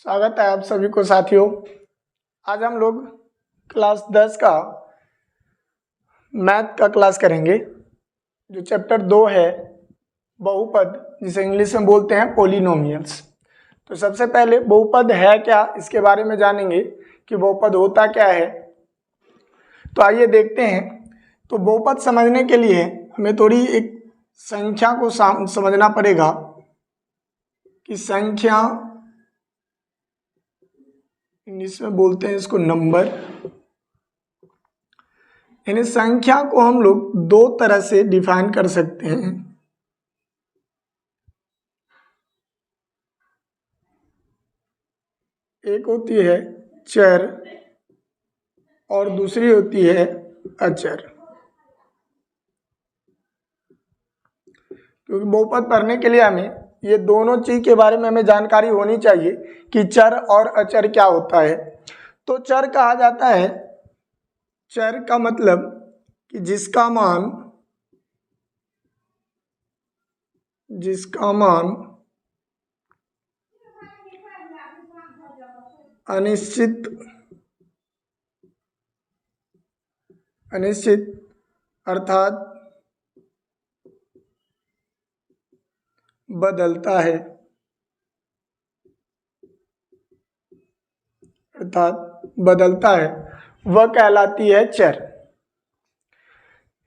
स्वागत है आप सभी को साथियों। आज हम लोग क्लास 10 का मैथ का क्लास करेंगे। जो चैप्टर 2 है बहुपद, जिसे इंग्लिश में बोलते हैं पॉलिनोमियल्स। तो सबसे पहले बहुपद है क्या, इसके बारे में जानेंगे कि बहुपद होता क्या है। तो आइए देखते हैं। तो बहुपद समझने के लिए हमें थोड़ी एक संख्या को समझना पड़ेगा कि संख्या, इंग्लिश में बोलते हैं इसको नंबर, यानी संख्या को हम लोग दो तरह से डिफाइन कर सकते हैं। एक होती है चर और दूसरी होती है अचर। क्योंकि बहुपद पढ़ने के लिए हमें ये दोनों चीज के बारे में हमें जानकारी होनी चाहिए कि चर और अचर क्या होता है। तो चर कहा जाता है, चर का मतलब कि जिसका मान अनिश्चित अर्थात बदलता है, वह कहलाती है चर।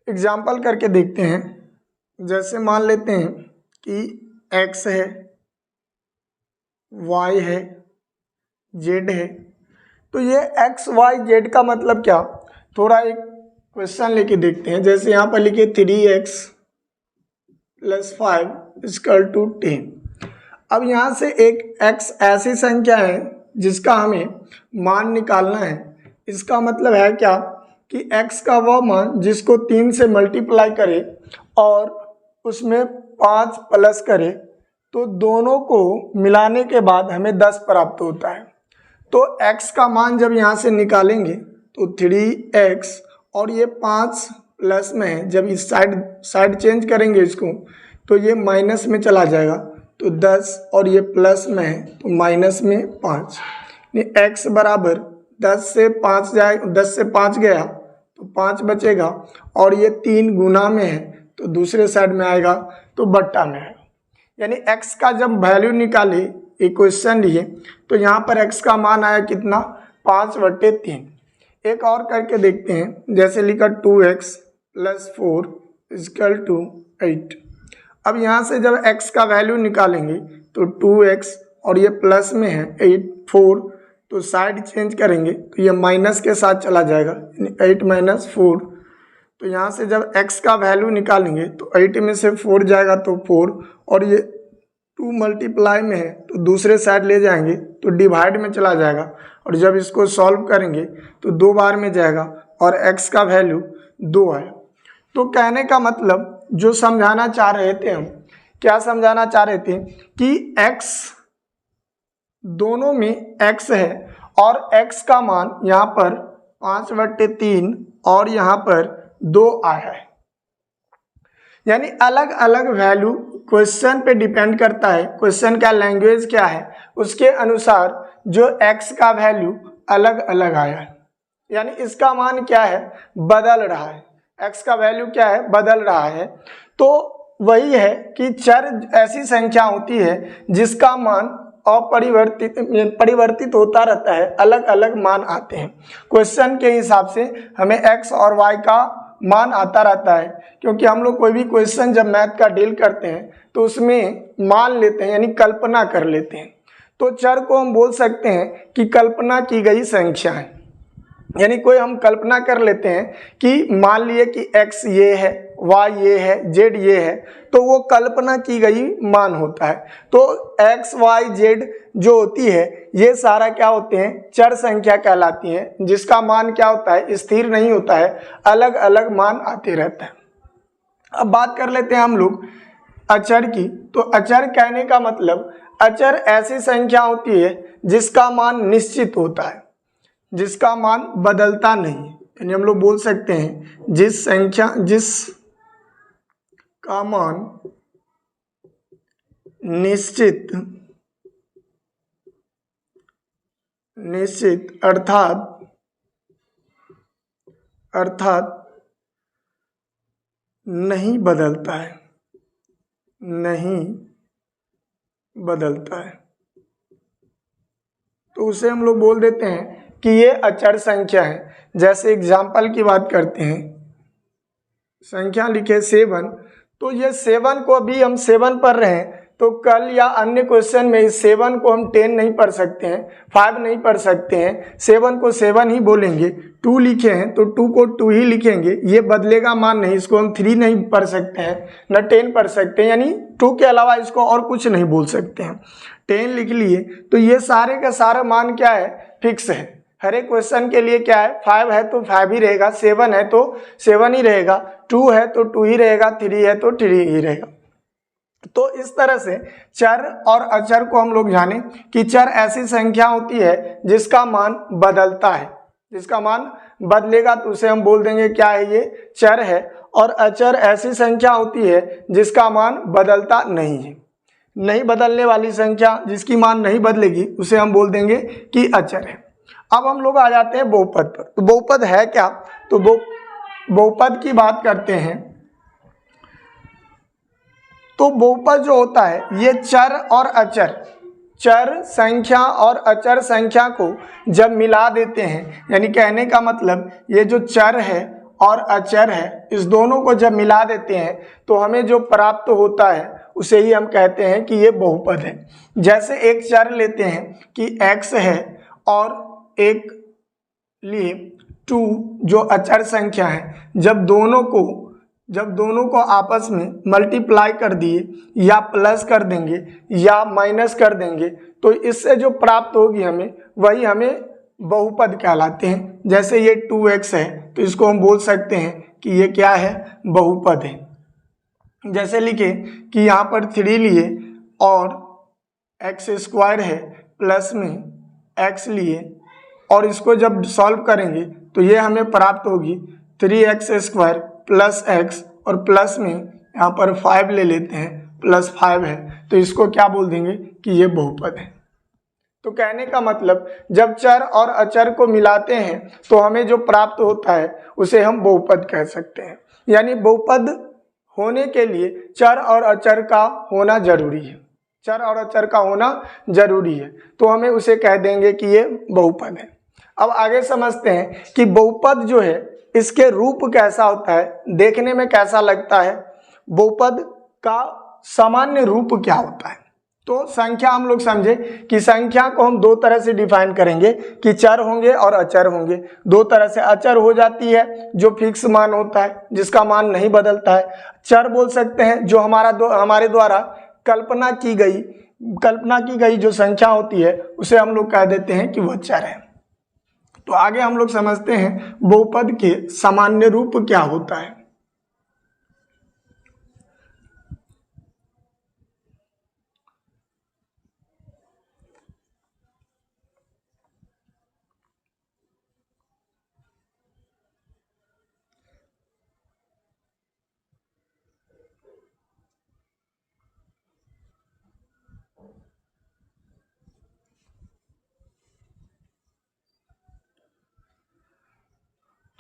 एग्जाम्पल करके देखते हैं। जैसे मान लेते हैं कि x है, y है, z है। तो ये x, y, z का मतलब क्या, थोड़ा एक क्वेश्चन लेके देखते हैं। जैसे यहाँ पर लिखे 3x + 5 = 10। अब यहाँ से एक x ऐसी संख्या है जिसका हमें मान निकालना है। इसका मतलब है क्या कि x का वह मान जिसको 3 से मल्टीप्लाई करे और उसमें 5 प्लस करे, तो दोनों को मिलाने के बाद हमें 10 प्राप्त होता है। तो x का मान जब यहाँ से निकालेंगे तो 3x और ये 5 प्लस में है, जब इस साइड चेंज करेंगे इसको तो ये माइनस में चला जाएगा, तो 10 और ये प्लस में है तो माइनस में 5। x बराबर 10 से 5 जाए, 10 से 5 गया तो 5 बचेगा और ये 3 गुना में है तो दूसरे साइड में आएगा तो बट्टा में है। यानी x का जब वैल्यू निकाले, इक्वेशन लिए, तो यहाँ पर x का मान आया कितना, 5/3। एक और करके देखते हैं। जैसे लिखा 2x + 4 = 8। अब यहाँ से जब x का वैल्यू निकालेंगे तो 2x और ये प्लस में है 4, तो साइड चेंज करेंगे तो ये माइनस के साथ चला जाएगा, 8 - 4। तो यहाँ से जब x का वैल्यू निकालेंगे तो 8 में से 4 जाएगा तो 4, और ये 2 मल्टीप्लाई में है तो दूसरे साइड ले जाएंगे तो डिवाइड में चला जाएगा, और जब इसको सॉल्व करेंगे तो 2 बार में जाएगा और x का वैल्यू 2 आया। तो कहने का मतलब जो समझाना चाह रहे थे हम, क्या समझाना चाह रहे थे कि x, दोनों में x है और x का मान यहाँ पर 5/3 और यहाँ पर 2 आया है। यानी अलग अलग वैल्यू क्वेश्चन पे डिपेंड करता है, क्वेश्चन का लैंग्वेज क्या है उसके अनुसार जो x का वैल्यू अलग अलग आया है। यानी इसका मान क्या है, बदल रहा है। x का वैल्यू क्या है, बदल रहा है। तो वही है कि चर ऐसी संख्या होती है जिसका मान परिवर्तित होता रहता है, अलग अलग मान आते हैं। क्वेश्चन के हिसाब से हमें x और y का मान आता रहता है, क्योंकि हम लोग कोई भी क्वेश्चन जब मैथ का डील करते हैं तो उसमें मान लेते हैं, यानी कल्पना कर लेते हैं। तो चर को हम बोल सकते हैं कि कल्पना की गई संख्या है। यानी कोई हम कल्पना कर लेते हैं कि मान लिए कि x ये है, y ये है, z ये है, तो वो कल्पना की गई मान होता है। तो x, y, z जो होती है ये सारा क्या होते हैं, चर संख्या कहलाती हैं, जिसका मान क्या होता है, स्थिर नहीं होता है, अलग अलग मान आते रहते हैं। अब बात कर लेते हैं हम लोग अचर की। तो अचर कहने का मतलब, अचर ऐसी संख्या होती है जिसका मान निश्चित होता है, जिसका मान बदलता नहीं है। यानी हम लोग बोल सकते हैं जिसका मान निश्चित निश्चित अर्थात नहीं बदलता है, नहीं बदलता है। तो उसे हम लोग बोल देते हैं कि ये अचर संख्या है। जैसे एग्जाम्पल की बात करते हैं, संख्या लिखे 7, तो ये 7 को अभी हम 7 पढ़ रहे हैं, तो कल या अन्य क्वेश्चन में इस 7 को हम 10 नहीं पढ़ सकते हैं, 5 नहीं पढ़ सकते हैं, 7 को 7 ही बोलेंगे। 2 लिखे हैं तो 2 को 2 ही लिखेंगे, ये बदलेगा मान नहीं। इसको हम 3 नहीं पढ़ सकते हैं, न 10 पढ़ सकते हैं, यानी 2 के अलावा इसको और कुछ नहीं बोल सकते हैं। 10 लिख लिए तो ये सारे का सारा मान क्या है, फिक्स है। हर एक क्वेश्चन के लिए क्या है, 5 है तो 5 ही रहेगा, 7 है तो 7 ही रहेगा, 2 है तो 2 ही रहेगा, 3 है तो 3 ही रहेगा। तो इस तरह से चर और अचर को हम लोग जाने कि चर ऐसी संख्या होती है जिसका मान बदलता है, जिसका मान बदलेगा तो उसे हम बोल देंगे क्या है, ये चर है। और अचर ऐसी संख्या होती है जिसका मान बदलता नहीं है। नहीं बदलने वाली संख्या जिसकी मान नहीं बदलेगी उसे हम बोल देंगे कि अचर है। अब हम लोग आ जाते हैं बहुपद पर। तो बहुपद है क्या, तो बहुपद की बात करते हैं। तो बहुपद जो होता है ये चर और अचर, चर संख्या और अचर संख्या को जब मिला देते हैं, यानी कहने का मतलब ये जो चर है और अचर है इस दोनों को जब मिला देते हैं तो हमें जो प्राप्त होता है उसे ही हम कहते हैं कि ये बहुपद है। जैसे एक चर लेते हैं कि x है और एक लिए 2 जो अचर संख्या है, जब दोनों को आपस में मल्टीप्लाई कर दिए या प्लस कर देंगे या माइनस कर देंगे तो इससे जो प्राप्त होगी हमें वही हमें बहुपद कहलाते हैं। जैसे ये 2x है तो इसको हम बोल सकते हैं कि ये क्या है, बहुपद है। जैसे लिखे कि यहाँ पर 3 लिए और x² है प्लस में x लिए और इसको जब सॉल्व करेंगे तो ये हमें प्राप्त होगी 3x² प्लस x और प्लस में यहाँ पर 5 ले लेते हैं, प्लस 5 है तो इसको क्या बोल देंगे कि ये बहुपद है। तो कहने का मतलब जब चर और अचर को मिलाते हैं तो हमें जो प्राप्त होता है उसे हम बहुपद कह सकते हैं। यानी बहुपद होने के लिए चर और अचर का होना जरूरी है, चर और अचर का होना जरूरी है, तो हमें उसे कह देंगे कि ये बहुपद है। अब आगे समझते हैं कि बहुपद जो है इसके रूप कैसा होता है, देखने में कैसा लगता है, बहुपद का सामान्य रूप क्या होता है। तो संख्या हम लोग समझे कि संख्या को हम 2 तरह से डिफाइन करेंगे कि चर होंगे और अचर होंगे। 2 तरह से अचर हो जाती है जो फिक्स मान होता है, जिसका मान नहीं बदलता है। चर बोल सकते हैं जो हमारे द्वारा कल्पना की गई जो संख्या होती है उसे हम लोग कह देते हैं कि वह चर है। तो आगे हम लोग समझते हैं बहुपद के सामान्य रूप क्या होता है।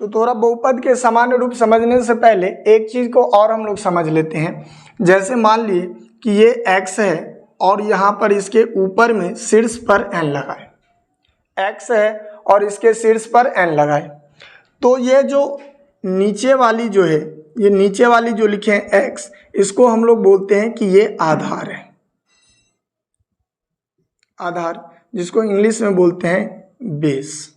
तो थोड़ा बहुपद के सामान्य रूप समझने से पहले एक चीज को और हम लोग समझ लेते हैं। जैसे मान लिए कि ये x है और यहाँ पर इसके ऊपर में शीर्ष पर n लगाए, x है और इसके शीर्ष पर n लगाए, तो ये जो नीचे वाली जो है, ये नीचे वाली जो लिखे हैं x, इसको हम लोग बोलते हैं कि ये आधार है, आधार जिसको इंग्लिश में बोलते हैं बेस।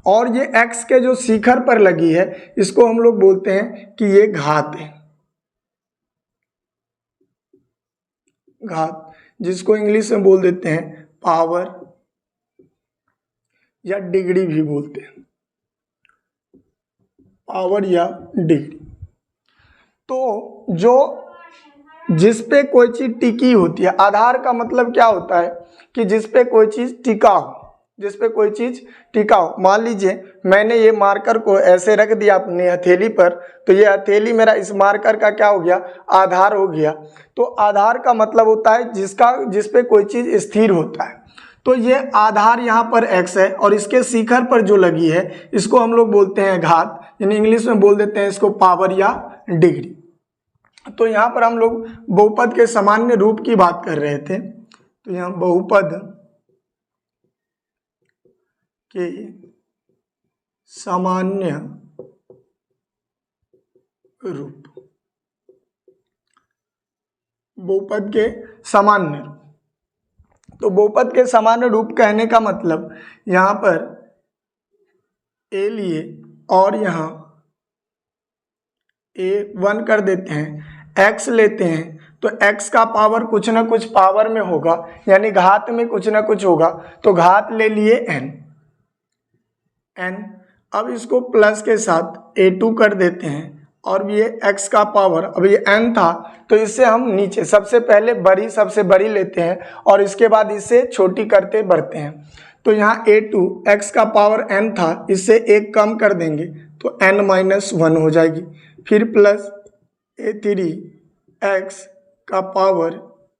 और ये x के जो शिखर पर लगी है इसको हम लोग बोलते हैं कि ये घात है, घात जिसको इंग्लिश में बोल देते हैं पावर या डिग्री भी बोलते हैं, पावर या डिग्री। तो जो जिस पे कोई चीज टिकी होती है, आधार का मतलब क्या होता है कि जिस पे कोई चीज टिका हो, जिस पे कोई चीज टिका हो। मान लीजिए मैंने ये मार्कर को ऐसे रख दिया अपने हथेली पर, तो ये हथेली मेरा इस मार्कर का क्या हो गया, आधार हो गया। तो आधार का मतलब होता है जिस पे कोई चीज स्थिर होता है। तो ये आधार यहाँ पर x है और इसके शिखर पर जो लगी है इसको हम लोग बोलते हैं घात, यानी इंग्लिश में बोल देते हैं इसको पावर या डिग्री। तो यहाँ पर हम लोग बहुपद के सामान्य रूप की बात कर रहे थे। तो यहाँ बहुपद के सामान्य रूप, बहुपद के सामान्य रूप। तो बहुपद के सामान्य रूप कहने का मतलब यहाँ पर a लिए और यहाँ a1 कर देते हैं, x लेते हैं तो x का पावर कुछ ना कुछ पावर में होगा, यानी घात में कुछ ना कुछ होगा, तो घात ले लिए n। अब इसको प्लस के साथ a2 कर देते हैं और ये x का पावर, अब ये n था तो इससे हम नीचे सबसे पहले बड़ी सबसे बड़ी लेते हैं और इसके बाद इसे छोटी करते बढ़ते हैं। तो यहाँ a2 x का पावर n था, इससे एक कम कर देंगे तो n-1 हो जाएगी। फिर प्लस a3 x का पावर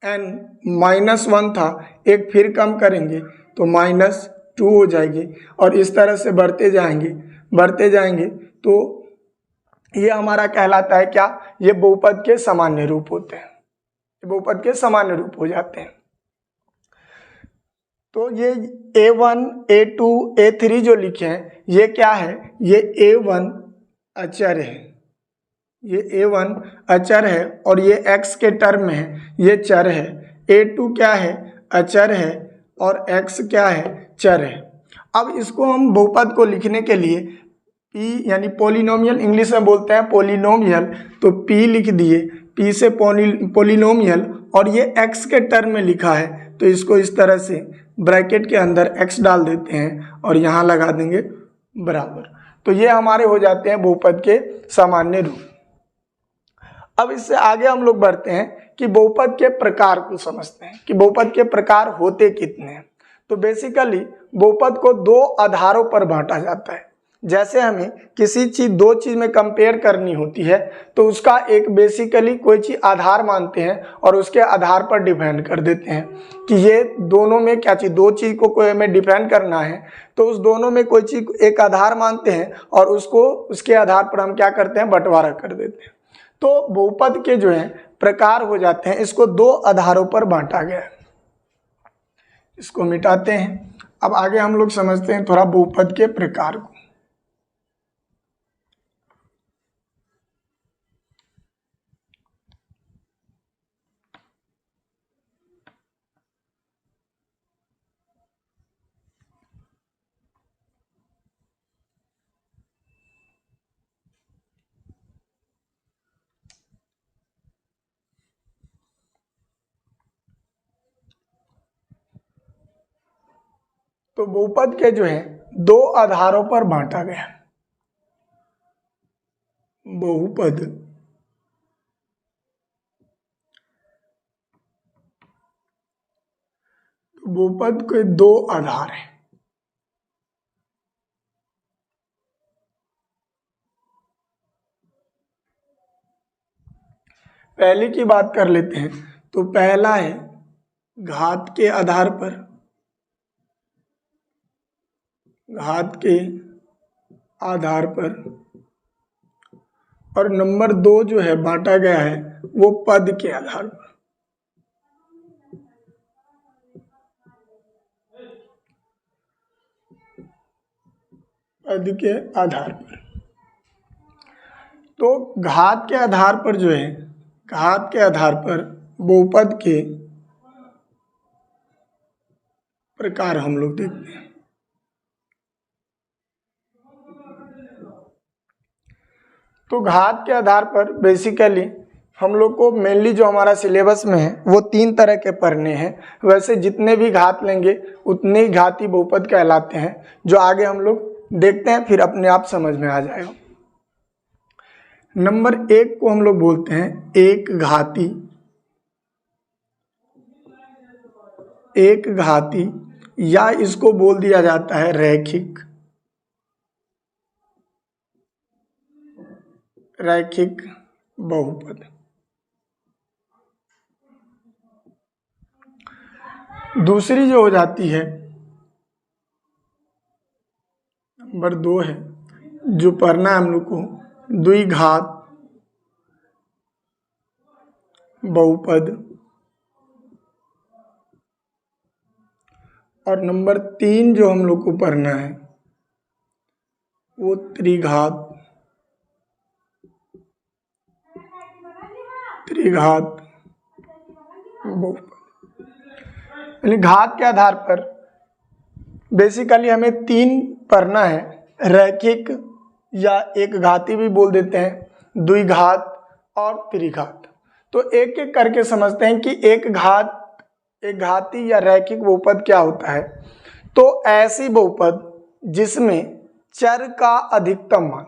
n-1 था, एक फिर कम करेंगे तो -2 हो जाएगी और इस तरह से बढ़ते जाएंगे तो ये हमारा कहलाता है क्या, ये बहुपद के सामान्य रूप होते हैं, बहुपद के सामान्य रूप हो जाते हैं। तो ये a1 a2 a3 जो लिखे हैं ये क्या है, ये a1 अचर है, ये a1 अचर है और ये x के टर्म में है, ये चर है। a2 क्या है, अचर है और x क्या है, चर है। अब इसको हम बहुपद को लिखने के लिए p यानी पोलिनोमियल, इंग्लिश में बोलते हैं पोलिनोमियल, तो p लिख दिए, p से पोलिनोमियल और ये x के टर्म में लिखा है तो इसको इस तरह से ब्रैकेट के अंदर x डाल देते हैं और यहाँ लगा देंगे बराबर। तो ये हमारे हो जाते हैं बहुपद के सामान्य रूप। अब इससे आगे हम लोग बढ़ते हैं कि बहुपद के प्रकार को समझते हैं कि बहुपद के प्रकार होते कितने हैं। तो बेसिकली बहुपद को दो आधारों पर बांटा जाता है। जैसे हमें किसी चीज दो चीज में कंपेयर करनी होती है तो उसका एक बेसिकली कोई चीज आधार मानते हैं और उसके आधार पर डिफाइन कर देते हैं कि ये दोनों में क्या चीज, दो चीज को कोई हमें डिफाइन करना है तो उस दोनों में कोई चीज एक आधार मानते हैं और उसको उसके आधार पर हम क्या करते हैं, बंटवारा कर देते हैं। तो बहुपद के जो है प्रकार हो जाते हैं, इसको दो आधारों पर बांटा गया है। इसको मिटाते हैं। अब आगे हम लोग समझते हैं थोड़ा बहुपद के प्रकार को। तो बहुपद के जो है दो आधारों पर बांटा गया। बहुपद बहुपद के दो आधार हैं। पहले की बात कर लेते हैं। तो पहला है घात के आधार पर, घात के आधार पर, और नंबर 2 जो है बांटा गया है वो पद के आधार पर। पद के आधार पर। तो घात के आधार पर जो है, घात के आधार पर बहुपद के प्रकार हम लोग देखते हैं। तो घात के आधार पर बेसिकली हम लोग को मेनली जो हमारा सिलेबस में है वो 3 तरह के पढ़ने हैं। वैसे जितने भी घात लेंगे उतने ही घाती बहुपद कहलाते हैं, जो आगे हम लोग देखते हैं फिर अपने आप समझ में आ जाएगा। नंबर 1 को हम लोग बोलते हैं एक घाती, एक घाती, या इसको बोल दिया जाता है रैखिक, रैखिक बहुपद। दूसरी जो हो जाती है नंबर 2 है, जो पढ़ना है हम लोग को, द्विघात बहुपद। और नंबर 3 जो हम लोग को पढ़ना है वो त्रिघात बहुपद। यानी घात के आधार पर बेसिकली हमें 3 पढ़ना है, रैखिक या एक घाती भी बोल देते हैं, द्विघात और त्रिघात। तो एक एक करके समझते हैं कि एक घाती या रैखिक बहुपद क्या होता है। तो ऐसी बहुपद जिसमें चर का अधिकतम मान,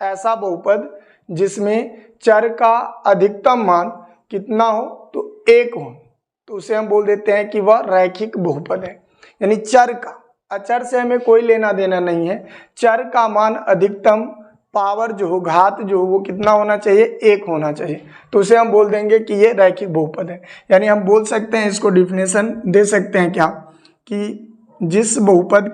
ऐसा बहुपद जिसमें चर का अधिकतम मान कितना हो, तो 1 हो, तो उसे हम बोल देते हैं कि वह रैखिक बहुपद है। यानी चर का, अचर से हमें कोई लेना देना नहीं है, चर का मान अधिकतम पावर जो हो, घात जो हो, वो कितना होना चाहिए, 1 होना चाहिए, तो उसे हम बोल देंगे कि ये रैखिक बहुपद है। यानी हम बोल सकते हैं, इसको डिफिनेशन दे सकते हैं क्या, कि जिस बहुपद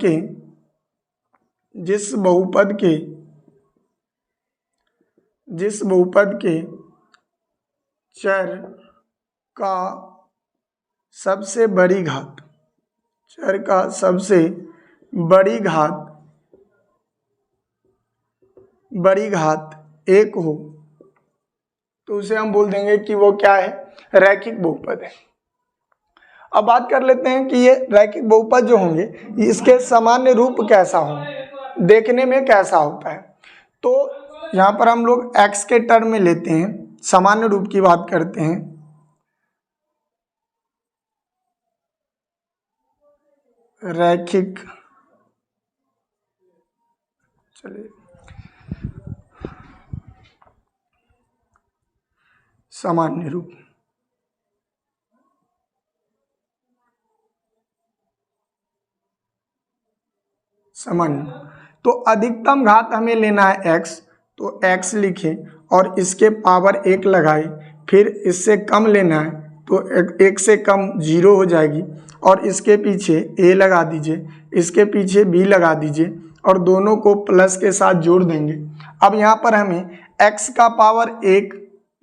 के चर का सबसे बड़ी घात, चर का सबसे बड़ी घात 1 हो, तो उसे हम बोल देंगे कि वो क्या है, रैखिक बहुपद है। अब बात कर लेते हैं कि ये रैखिक बहुपद जो होंगे इसके सामान्य रूप कैसा हो, देखने में कैसा होता है। तो यहाँ पर हम लोग x के टर्म में लेते हैं, सामान्य रूप की बात करते हैं। रैखिक, चलिए सामान्य रूप, तो अधिकतम घात हमें लेना है x, तो x लिखें और इसके पावर 1 लगाए, फिर इससे कम लेना है तो 1 से कम 0 हो जाएगी, और इसके पीछे a लगा दीजिए, इसके पीछे b लगा दीजिए, और दोनों को प्लस के साथ जोड़ देंगे। अब यहाँ पर हमें x का पावर 1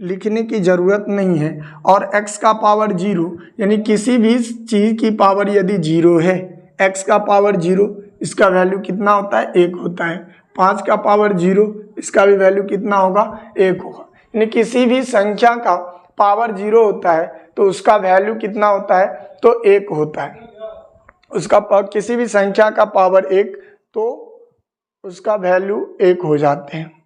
लिखने की ज़रूरत नहीं है, और x का पावर 0, यानी किसी भी चीज़ की पावर यदि 0 है, x का पावर 0, इसका वैल्यू कितना होता है, 1 होता है। 5 का पावर 0, इसका भी वैल्यू कितना होगा, 1 होगा। यानी किसी भी संख्या का पावर 0 होता है तो उसका वैल्यू कितना होता है, तो 1 होता है। किसी भी संख्या का पावर 1, तो उसका वैल्यू 1 हो जाते हैं।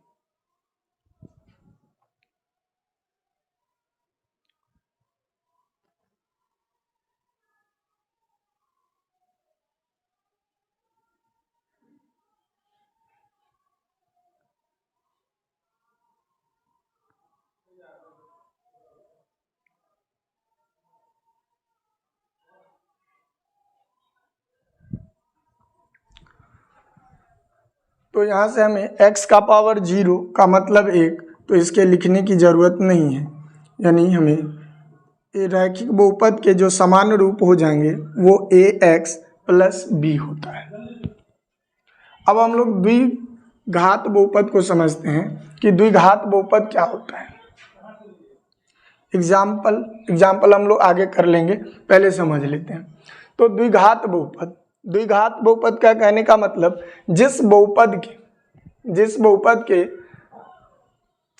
तो यहाँ से हमें x का पावर 0 का मतलब 1, तो इसके लिखने की ज़रूरत नहीं है। यानी हमें रैखिक बहुपद के जो सामान्य रूप हो जाएंगे वो ax प्लस b होता है। अब हम लोग द्विघात बहुपद को समझते हैं कि द्विघात बहुपद क्या होता है। एग्जाम्पल हम लोग आगे कर लेंगे, पहले समझ लेते हैं। तो द्विघात बहुपद का कहने का मतलब जिस बहुपद के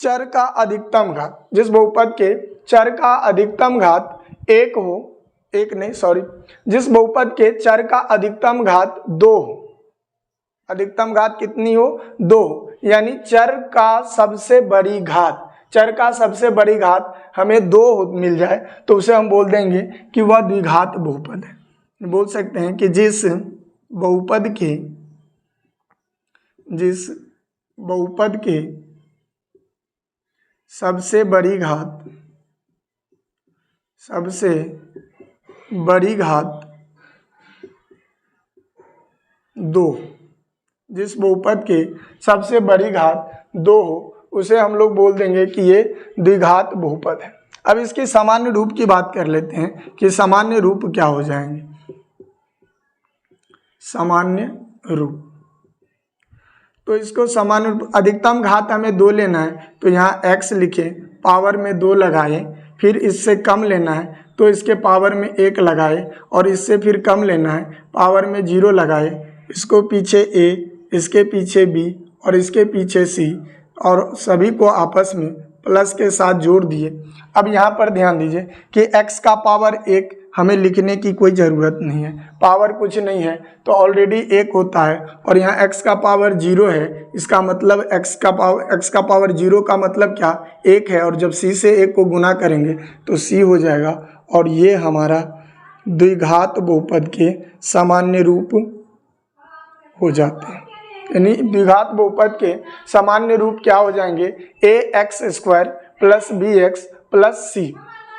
चर का अधिकतम घात, जिस बहुपद के चर का अधिकतम घात 1 हो, जिस बहुपद के चर का अधिकतम घात 2 हो, अधिकतम घात कितनी हो, 2, यानी चर का सबसे बड़ी घात हमें 2 मिल जाए, तो उसे हम बोल देंगे कि वह द्विघात बहुपद है। बोल सकते हैं कि जिस बहुपद के सबसे बड़ी घात 2, जिस बहुपद के सबसे बड़ी घात 2 हो, उसे हम लोग बोल देंगे कि ये द्विघात बहुपद है। अब इसके सामान्य रूप की बात कर लेते हैं कि सामान्य रूप क्या हो जाएंगे। सामान्य रूप, तो इसको सामान्य रूप, अधिकतम घात हमें 2 लेना है तो यहाँ x लिखे, पावर में 2 लगाए, फिर इससे कम लेना है तो इसके पावर में 1 लगाए, और इससे फिर कम लेना है पावर में 0 लगाए, इसको पीछे a, इसके पीछे b और इसके पीछे c, और सभी को आपस में प्लस के साथ जोड़ दिए। अब यहाँ पर ध्यान दीजिए कि x का पावर 1 हमें लिखने की कोई ज़रूरत नहीं है, पावर कुछ नहीं है तो ऑलरेडी 1 होता है, और यहाँ x का पावर 0 है, इसका मतलब x का पावर 0 का मतलब क्या, 1 है, और जब c से 1 को गुना करेंगे तो c हो जाएगा, और ये हमारा द्विघात बहुपद के सामान्य रूप हो जाते हैं। यानी द्विघात बहुपद के सामान्य रूप क्या हो जाएंगे, ax² + bx + c।